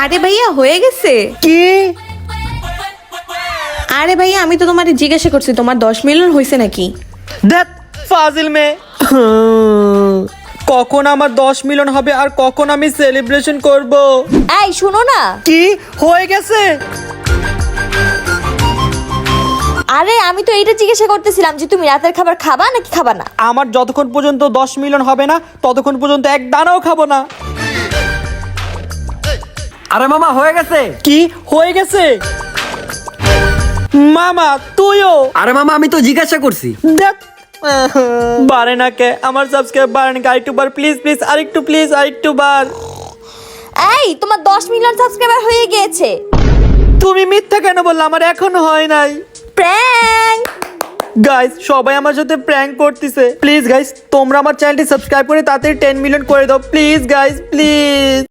আরে ভাইয়া হয়ে গেছে। কি? আরে ভাইয়া আমি তো তোমারে জিজ্ঞাসা করছি তোমার 10 মিলিয়ন হয়েছে নাকি। ধ্যাৎ ফাজিল মেয়ে। কখন আমার 10 মিলিয়ন হবে আর কখন আমি সেলিব্রেশন করব? এই শুনো না। কি হয়ে গেছে? আরে আমি তো এইটা জিজ্ঞাসা করতেছিলাম যে তুমি রাতের খাবার খাবা নাকি খাবা না। আমার যতক্ষণ পর্যন্ত 10 মিলিয়ন হবে না ততক্ষণ পর্যন্ত এক দানাও খাবো না। আরে মামা হয়ে গেছে। কি হয়ে গেছে? মামা তুইও? আরে মামা আমি তো জিজ্ঞাসা করছি। ধ্যাৎ, বারে না কে আমার সাবস্ক্রাইব বাড়েন আরেকটু বার প্লিজ প্লিজ আরেকটু বার। এই তোমার 10 মিলিয়ন সাবস্ক্রাইবার হয়ে গিয়েছে। তুমি মিথ্যা কেন বললে? আমার এখনো হয় নাই। প্র্যাঙ্ক। গাইস সবাই আমার সাথে প্র্যাঙ্ক করতেছে। প্লিজ গাইস তোমরা আমার চ্যানেলটি সাবস্ক্রাইব করে তাড়াতাড়ি 10 মিলিয়ন করে দাও প্লিজ গাইস প্লিজ।